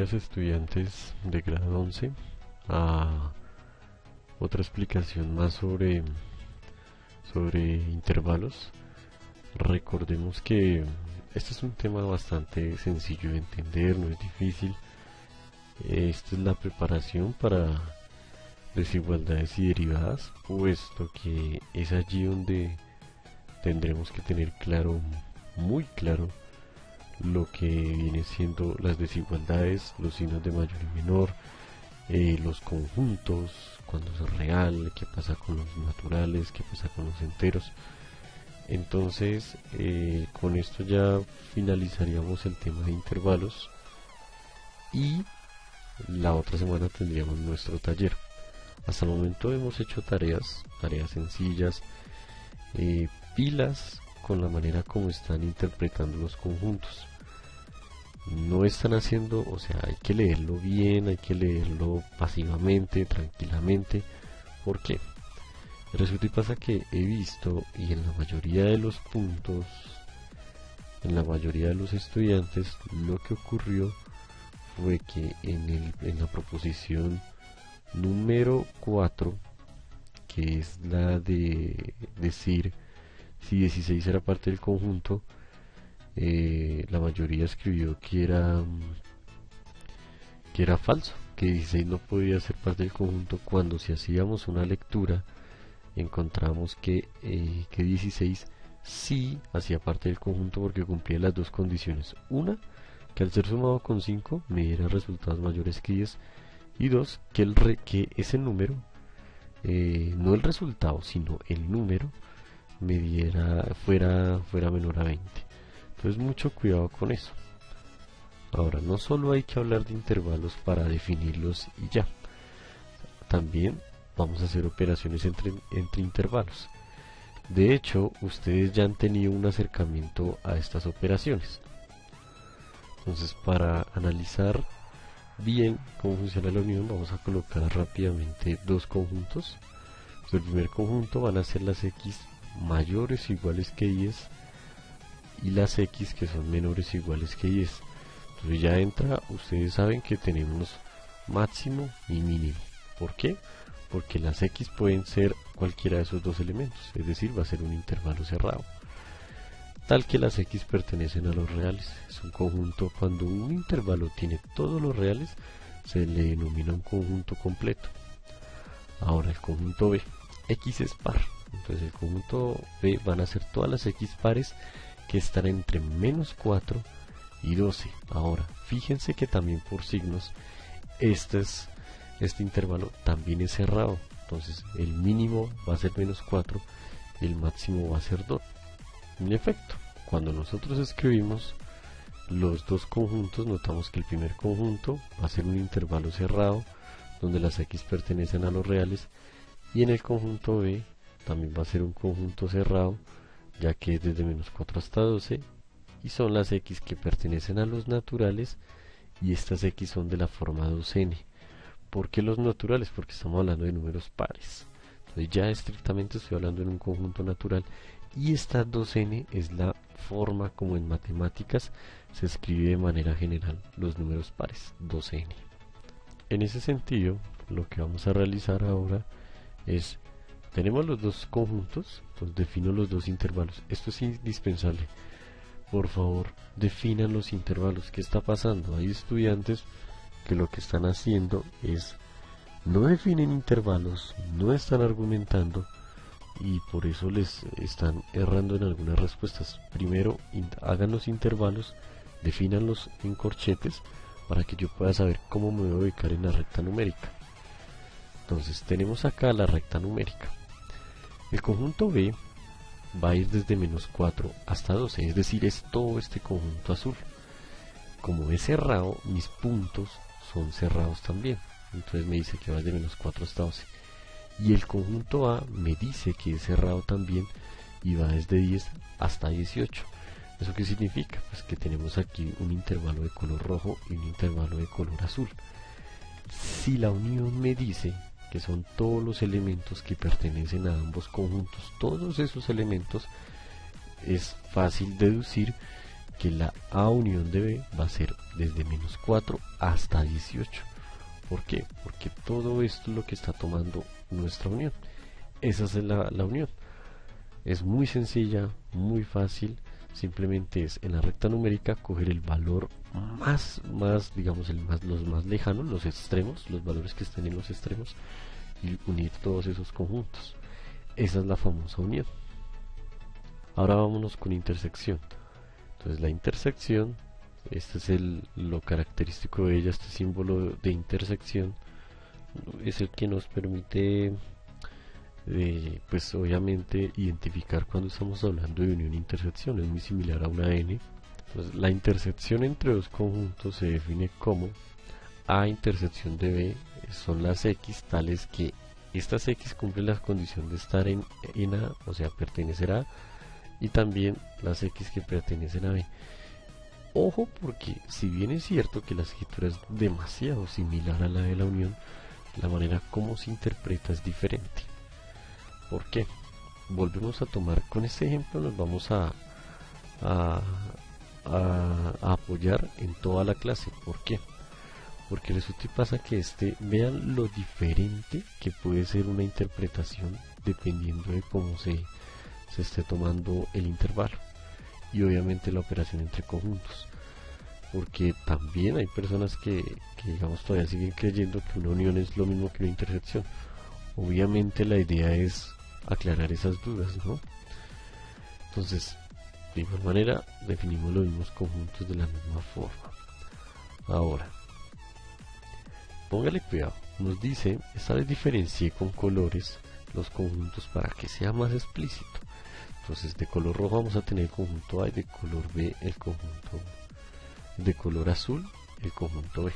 días, estudiantes de grado 11, a otra explicación más sobre intervalos. Recordemos que este es un tema bastante sencillo de entender, no es difícil. Esta es la preparación para desigualdades y derivadas, puesto que es allí donde tendremos que tener claro, muy claro, lo que viene siendo las desigualdades, los signos de mayor y menor, los conjuntos, cuando es real, qué pasa con los naturales, qué pasa con los enteros. Entonces, con esto ya finalizaríamos el tema de intervalos y la otra semana tendríamos nuestro taller. Hasta el momento hemos hecho tareas sencillas, pilas con la manera como están interpretando los conjuntos. No están haciendo, o sea, hay que leerlo bien, hay que leerlo pasivamente, tranquilamente. ¿Por qué? Resulta y pasa que he visto, y en la mayoría de los puntos, en la mayoría de los estudiantes, lo que ocurrió fue que en la proposición número 4, que es la de decir si 16 era parte del conjunto, la mayoría escribió que era falso, que 16 no podía ser parte del conjunto, cuando si hacíamos una lectura encontramos que 16 sí hacía parte del conjunto porque cumplía las dos condiciones. Una, que al ser sumado con 5 me diera resultados mayores que 10, y dos, que ese número, no el resultado, sino el número, fuera menor a 20. Entonces mucho cuidado con eso. Ahora, no solo hay que hablar de intervalos para definirlos y ya, también vamos a hacer operaciones entre intervalos. De hecho, ustedes ya han tenido un acercamiento a estas operaciones. Entonces, para analizar bien cómo funciona la unión, vamos a colocar rápidamente dos conjuntos. Pues el primer conjunto van a ser las x mayores o iguales que 10 y las x que son menores o iguales que 10. Entonces ya entra, ustedes saben que tenemos máximo y mínimo. ¿Por qué? Porque las x pueden ser cualquiera de esos dos elementos, es decir, va a ser un intervalo cerrado, tal que las x pertenecen a los reales. Es un conjunto. Cuando un intervalo tiene todos los reales, se le denomina un conjunto completo. Ahora el conjunto B, x es par, entonces el conjunto B van a ser todas las x pares que están entre menos 4 y 12. Ahora, fíjense que también por signos, este intervalo también es cerrado. Entonces el mínimo va a ser menos 4 y el máximo va a ser 2. En efecto, cuando nosotros escribimos los dos conjuntos, notamos que el primer conjunto va a ser un intervalo cerrado, donde las x pertenecen a los reales, y en el conjunto B también va a ser un conjunto cerrado, ya que es desde menos 4 hasta 12, y son las x que pertenecen a los naturales, y estas x son de la forma 2n. ¿Por qué los naturales? Porque estamos hablando de números pares. Entonces ya estrictamente estoy hablando en un conjunto natural, y esta 2n es la forma como en matemáticas se escribe de manera general los números pares, 2n. En ese sentido, lo que vamos a realizar ahora es, tenemos los dos conjuntos, entonces defino los dos intervalos. Esto es indispensable. Por favor, definan los intervalos. ¿Qué está pasando? Hay estudiantes que lo que están haciendo es no definen intervalos, no están argumentando, y por eso les están errando en algunas respuestas. Primero, hagan los intervalos, defínanlos en corchetes para que yo pueda saber cómo me voy a ubicar en la recta numérica. Entonces tenemos acá la recta numérica. El conjunto B va a ir desde menos 4 hasta 12, es decir, es todo este conjunto azul. Como es cerrado, mis puntos son cerrados también, entonces me dice que va de menos 4 hasta 12. Y el conjunto A me dice que es cerrado también y va desde 10 hasta 18. ¿Eso qué significa? Pues que tenemos aquí un intervalo de color rojo y un intervalo de color azul. Si la unión me dice que son todos los elementos que pertenecen a ambos conjuntos, todos esos elementos, es fácil deducir que la A unión de B va a ser desde menos 4 hasta 18. ¿Por qué? Porque todo esto es lo que está tomando nuestra unión. Esa es la unión. Es muy sencilla, muy fácil. Simplemente es en la recta numérica coger el valor más digamos, los más lejanos, los extremos, los valores que estén en los extremos, y unir todos esos conjuntos. Esa es la famosa unión. Ahora vámonos con intersección. Entonces la intersección, este es lo característico de ella, este símbolo de intersección es el que nos permite pues obviamente identificar cuando estamos hablando de unión e intersección. Es muy similar a una N. Entonces, la intersección entre dos conjuntos se define como A intersección de B son las X tales que estas X cumplen la condición de estar en A, o sea, pertenecer a A, y también las X que pertenecen a B. Ojo, porque si bien es cierto que la escritura es demasiado similar a la de la unión, la manera como se interpreta es diferente. ¿Por qué? Volvemos a tomar con este ejemplo, nos vamos a apoyar en toda la clase. ¿Por qué? Porque resulta y pasa que vean lo diferente que puede ser una interpretación dependiendo de cómo se esté tomando el intervalo y obviamente la operación entre conjuntos, porque también hay personas que digamos todavía siguen creyendo que una unión es lo mismo que una intersección. Obviamente la idea es aclarar esas dudas, ¿no? Entonces, de igual manera definimos los mismos conjuntos de la misma forma. Ahora, póngale cuidado, nos dice, esta vez diferencié con colores los conjuntos para que sea más explícito. Entonces, de color rojo vamos a tener el conjunto A, y de color B el conjunto, de color azul el conjunto B.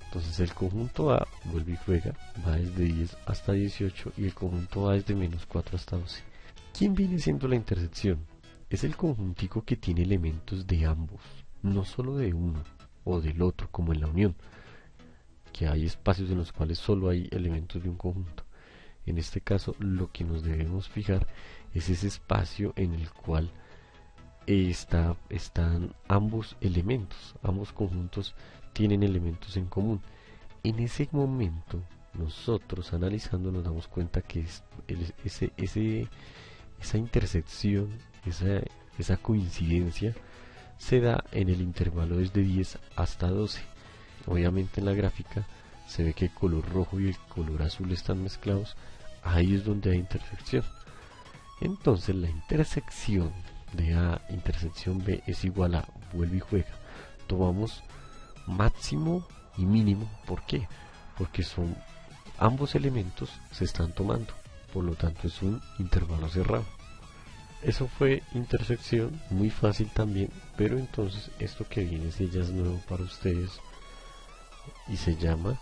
Entonces el conjunto A, vuelve y juega, va desde 10 hasta 18 y el conjunto A es de menos 4 hasta 12. ¿Quién viene siendo la intersección? Es el conjuntico que tiene elementos de ambos, no solo de uno o del otro, como en la unión, que hay espacios en los cuales solo hay elementos de un conjunto. En este caso, lo que nos debemos fijar es ese espacio en el cual están ambos elementos, ambos conjuntos tienen elementos en común. En ese momento, nosotros analizando nos damos cuenta que esa intersección, esa coincidencia se da en el intervalo desde 10 hasta 12. Obviamente en la gráfica se ve que el color rojo y el color azul están mezclados, ahí es donde hay intersección. Entonces la intersección de A intersección B es igual a, vuelve y juega, tomamos máximo y mínimo. ¿Por qué? Porque son ambos elementos se están tomando, por lo tanto es un intervalo cerrado. Eso fue intersección, muy fácil también, pero entonces esto que viene ya es nuevo para ustedes y se llama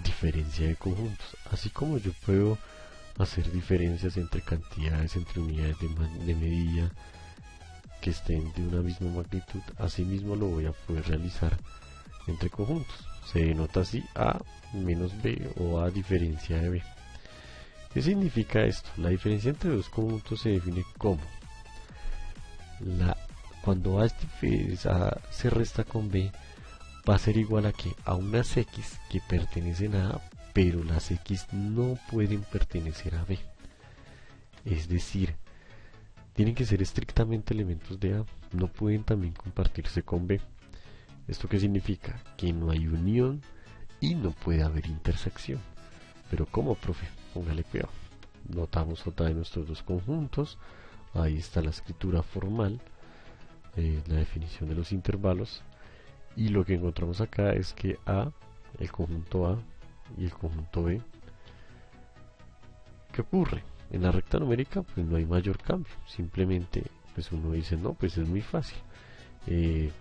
diferencia de conjuntos. Así como yo puedo hacer diferencias entre cantidades, entre unidades de medida que estén de una misma magnitud, asimismo lo voy a poder realizar entre conjuntos. Se denota así A menos B o A diferencia de B. ¿Qué significa esto? La diferencia entre dos conjuntos se define como cuando A se resta con B, va a ser igual a que a unas X que pertenecen a A, pero las X no pueden pertenecer a B. Es decir, tienen que ser estrictamente elementos de A, no pueden también compartirse con B. ¿Esto qué significa? Que no hay unión y no puede haber intersección. Pero ¿cómo, profe? Póngale cuidado. Notamos otra de nuestros dos conjuntos. Ahí está la escritura formal, la definición de los intervalos. Y lo que encontramos acá es que A, el conjunto A y el conjunto B. ¿Qué ocurre? En la recta numérica pues no hay mayor cambio. Simplemente pues uno dice, no, pues es muy fácil.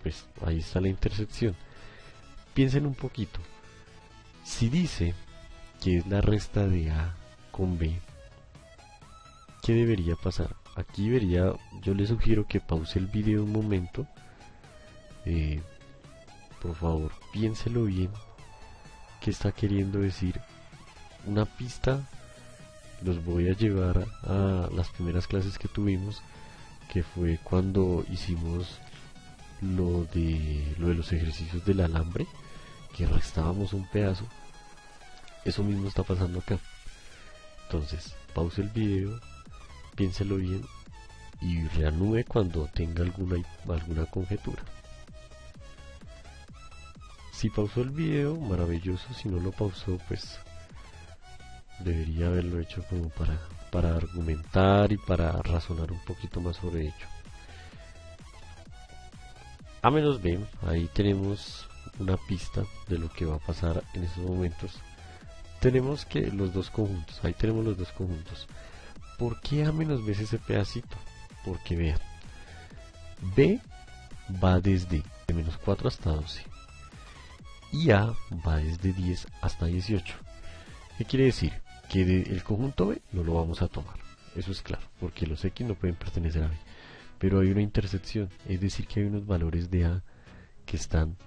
Pues ahí está la intersección. Piensen un poquito. Si dice que es la resta de A con B, ¿qué debería pasar? Aquí yo les sugiero que pause el video un momento. Por favor, piénselo bien. ¿Qué está queriendo decir? Una pista. Los voy a llevar a las primeras clases que tuvimos, que fue cuando hicimos lo de los ejercicios del alambre, que restábamos un pedazo, eso mismo está pasando acá. Entonces, pause el video, piénselo bien y reanude cuando tenga alguna conjetura. Si pausó el video, maravilloso. Si no lo pausó, pues debería haberlo hecho como para argumentar y para razonar un poquito más sobre ello. A menos b, ahí tenemos una pista de lo que va a pasar en esos momentos. Tenemos que los dos conjuntos, ahí tenemos los dos conjuntos. ¿Por qué a menos b es ese pedacito? Porque vean, b va desde de menos 4 hasta 12 y a va desde 10 hasta 18. ¿Qué quiere decir? Que el conjunto b no lo vamos a tomar, eso es claro, porque los x no pueden pertenecer a b, pero hay una intersección, es decir que hay unos valores de a que están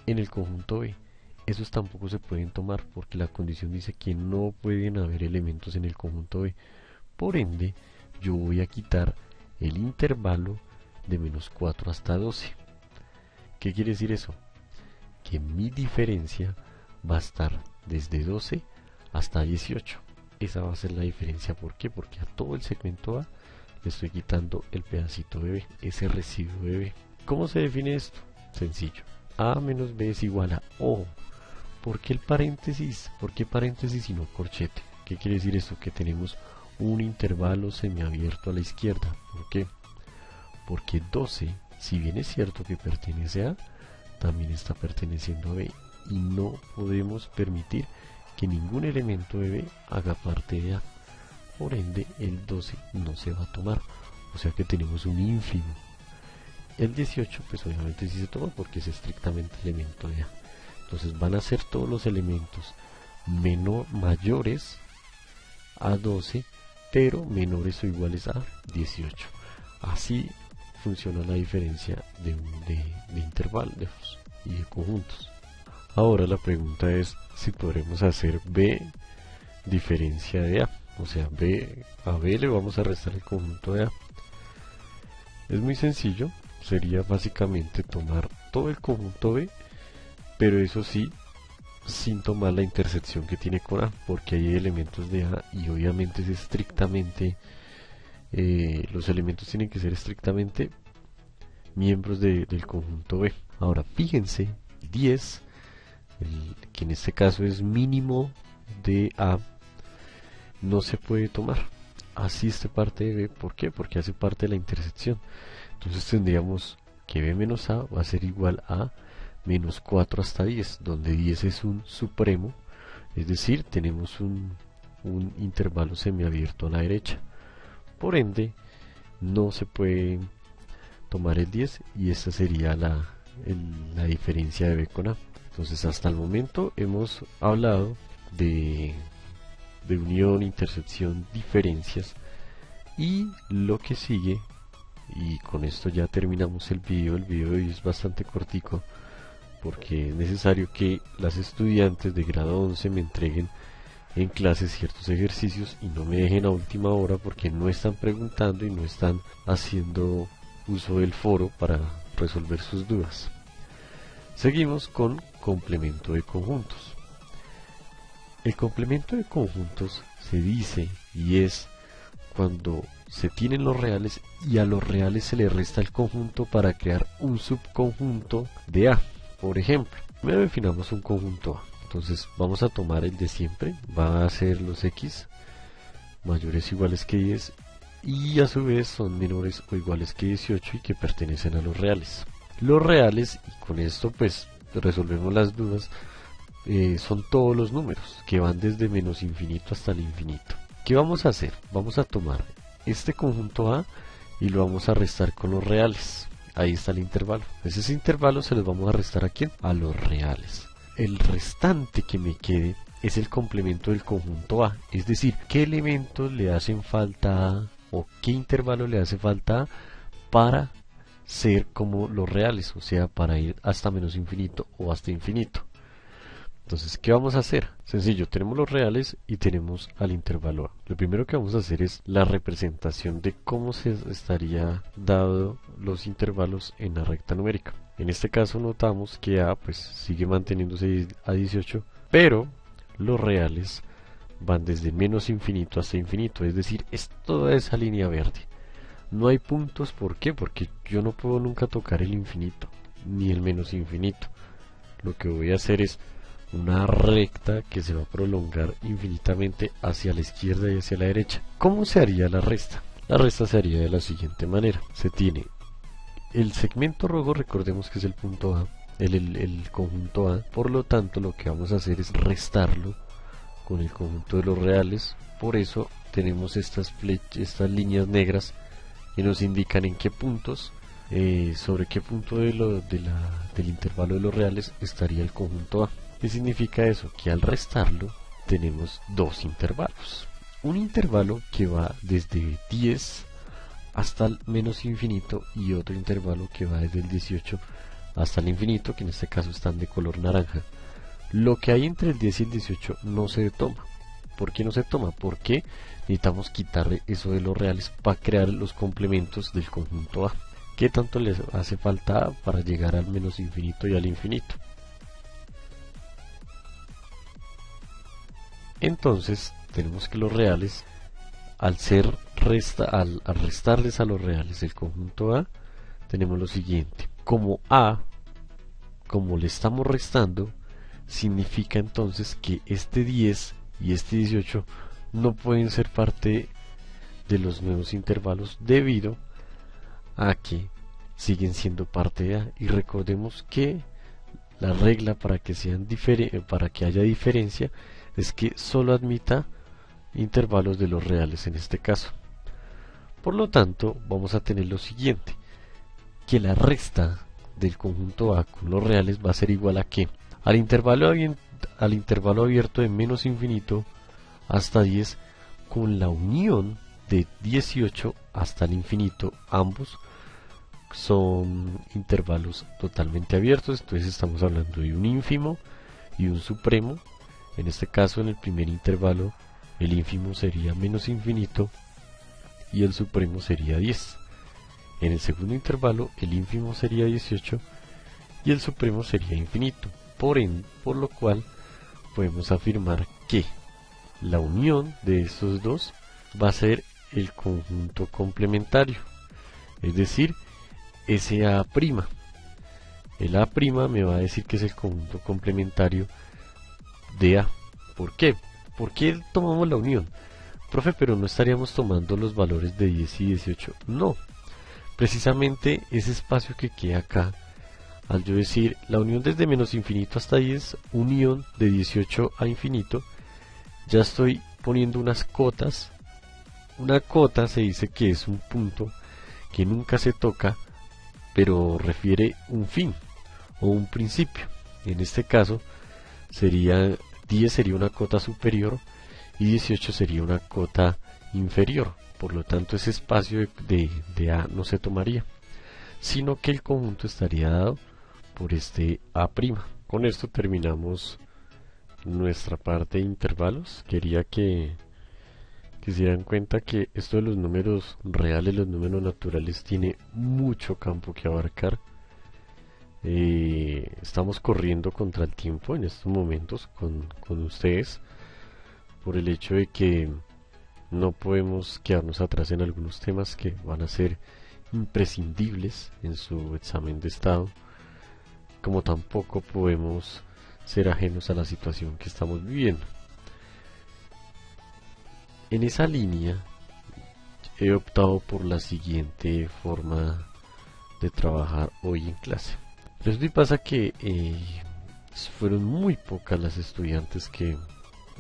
en el conjunto b. Esos tampoco se pueden tomar porque la condición dice que no pueden haber elementos en el conjunto b. Por ende, yo voy a quitar el intervalo de menos 4 hasta 12. ¿Qué quiere decir eso? Que mi diferencia va a estar desde 12 hasta 18. Esa va a ser la diferencia. ¿Por qué? Porque a todo el segmento A le estoy quitando el pedacito de B, ese residuo de B. ¿Cómo se define esto? Sencillo. A menos B es igual a O. ¿Por qué el paréntesis? ¿Por qué paréntesis y no corchete? ¿Qué quiere decir esto? Que tenemos un intervalo semiabierto a la izquierda. ¿Por qué? Porque 12, si bien es cierto que pertenece a, también está perteneciendo a B. Y no podemos permitir que ningún elemento de B haga parte de A. Por ende, el 12 no se va a tomar. O sea que tenemos un ínfimo. El 18, pues obviamente sí se toma porque es estrictamente elemento de A. Entonces van a ser todos los elementos mayores a 12, pero menores o iguales a 18. Así funciona la diferencia de intervalos y de conjuntos. Ahora la pregunta es si podremos hacer B diferencia de A. O sea, a B le vamos a restar el conjunto de A. Es muy sencillo, sería básicamente tomar todo el conjunto B, pero eso sí, sin tomar la intersección que tiene con A, porque hay elementos de A y obviamente es estrictamente, los elementos tienen que ser estrictamente miembros del conjunto B. Ahora fíjense, 10, que en este caso es mínimo de A, no se puede tomar, así esté parte de B. ¿Por qué? Porque hace parte de la intersección. Entonces tendríamos que B menos A va a ser igual a menos 4 hasta 10, donde 10 es un supremo, es decir, tenemos un intervalo semiabierto a la derecha. Por ende, no se puede tomar el 10 y esta sería la diferencia de B con A. Entonces, hasta el momento hemos hablado de unión, intersección, diferencias, y lo que sigue, y con esto ya terminamos el video de hoy es bastante cortico porque es necesario que las estudiantes de grado 11 me entreguen en clases ciertos ejercicios y no me dejen a última hora porque no están preguntando y no están haciendo uso del foro para resolver sus dudas. Seguimos con complemento de conjuntos. El complemento de conjuntos se dice y es cuando se tienen los reales y a los reales se le resta el conjunto para crear un subconjunto de A. Por ejemplo, primero definamos un conjunto A. Entonces vamos a tomar el de siempre, va a ser los x mayores o iguales que 10 y a su vez son menores o iguales que 18 y que pertenecen a los reales. Los reales, y con esto pues resolvemos las dudas, son todos los números que van desde menos infinito hasta el infinito. ¿Qué vamos a hacer? Vamos a tomar este conjunto A y lo vamos a restar con los reales. Ahí está el intervalo. Ese intervalo se los vamos a restar ¿a quién? A los reales. El restante que me quede es el complemento del conjunto A. Es decir, qué elementos le hacen falta a o qué intervalo le hace falta a para ser como los reales, o sea, para ir hasta menos infinito o hasta infinito. Entonces, ¿qué vamos a hacer? Sencillo, tenemos los reales y tenemos al intervalo A. Lo primero que vamos a hacer es la representación de cómo se estaría dado los intervalos en la recta numérica. En este caso notamos que A pues sigue manteniéndose a 18, pero los reales van desde menos infinito hasta infinito, es decir, es toda esa línea verde. No hay puntos, ¿por qué? Porque yo no puedo nunca tocar el infinito, ni el menos infinito. Lo que voy a hacer es una recta que se va a prolongar infinitamente hacia la izquierda y hacia la derecha. ¿Cómo se haría la resta? La resta se haría de la siguiente manera. Se tiene el segmento rojo, recordemos que es el punto A, el conjunto A. Por lo tanto, lo que vamos a hacer es restarlo con el conjunto de los reales. Por eso tenemos estas líneas negras que nos indican en qué puntos, sobre qué punto del intervalo de los reales estaría el conjunto A. ¿Qué significa eso? Que al restarlo tenemos dos intervalos. Un intervalo que va desde 10 hasta el menos infinito y otro intervalo que va desde el 18 hasta el infinito, que en este caso están de color naranja. Lo que hay entre el 10 y el 18 no se toma. ¿Por qué no se toma? Porque necesitamos quitarle eso de los reales para crear los complementos del conjunto A. ¿Qué tanto les hace falta para llegar al menos infinito y al infinito? Entonces tenemos que los reales, al restarles a los reales el conjunto A, tenemos lo siguiente. Como A, como le estamos restando, significa entonces que este 10 y este 18 no pueden ser parte de los nuevos intervalos debido a que siguen siendo parte de A. Y recordemos que la regla para que haya diferencia es que solo admita intervalos de los reales en este caso. Por lo tanto, vamos a tener lo siguiente, que la resta del conjunto A con los reales va a ser igual a que al intervalo abierto de menos infinito hasta 10 con la unión de 18 hasta el infinito. Ambos son intervalos totalmente abiertos, entonces estamos hablando de un ínfimo y un supremo. En este caso, en el primer intervalo, el ínfimo sería menos infinito y el supremo sería 10. En el segundo intervalo, el ínfimo sería 18 y el supremo sería infinito. Por lo cual, podemos afirmar que la unión de estos dos va a ser el conjunto complementario, es decir, ese A'. El A' me va a decir que es el conjunto complementario de A. ¿Por qué? ¿Por qué tomamos la unión? Profe, pero no estaríamos tomando los valores de 10 y 18. No, precisamente ese espacio que queda acá, al yo decir la unión desde menos infinito hasta 10, unión de 18 a infinito, ya estoy poniendo unas cotas. Una cota se dice que es un punto que nunca se toca, pero refiere un fin o un principio. En este caso, 10 sería una cota superior y 18 sería una cota inferior. Por lo tanto, ese espacio de A no se tomaría, sino que el conjunto estaría dado por este A'. Con esto terminamos nuestra parte de intervalos. Quería que se dieran cuenta que esto de los números reales, los números naturales, tiene mucho campo que abarcar. Estamos corriendo contra el tiempo en estos momentos con ustedes, por el hecho de que no podemos quedarnos atrás en algunos temas que van a ser imprescindibles en su examen de estado, como tampoco podemos ser ajenos a la situación que estamos viviendo. En esa línea he optado por la siguiente forma de trabajar hoy en clase. Resulta y pasa que fueron muy pocas las estudiantes que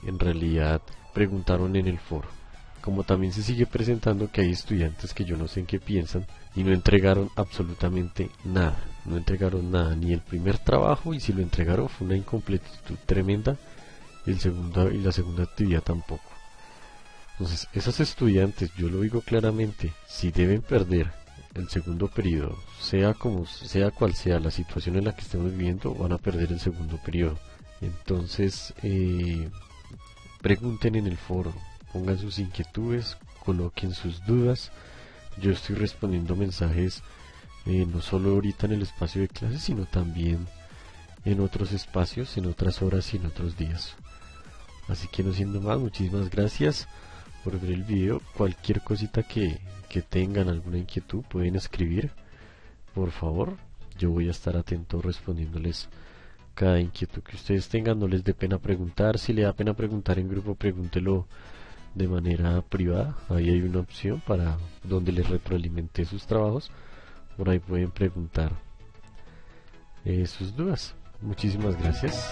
en realidad preguntaron en el foro. Como también se sigue presentando que hay estudiantes que yo no sé en qué piensan y no entregaron absolutamente nada. No entregaron nada, ni el primer trabajo, y si lo entregaron fue una incompletitud tremenda, y la segunda actividad tampoco. Entonces, esos estudiantes, yo lo digo claramente, si deben perder el segundo periodo, sea cual sea la situación en la que estemos viviendo, van a perder el segundo periodo. Entonces, pregunten en el foro, pongan sus inquietudes, coloquen sus dudas. Yo estoy respondiendo mensajes no solo ahorita en el espacio de clases, sino también en otros espacios, en otras horas y en otros días. Así que no siendo más, muchísimas gracias por ver el video. Cualquier cosita que tengan, alguna inquietud, pueden escribir, por favor. Yo voy a estar atento respondiéndoles cada inquietud que ustedes tengan. No les dé pena preguntar. Si le da pena preguntar en grupo, pregúntelo de manera privada. Ahí hay una opción para donde les retroalimente sus trabajos. Por ahí pueden preguntar sus dudas. Muchísimas gracias.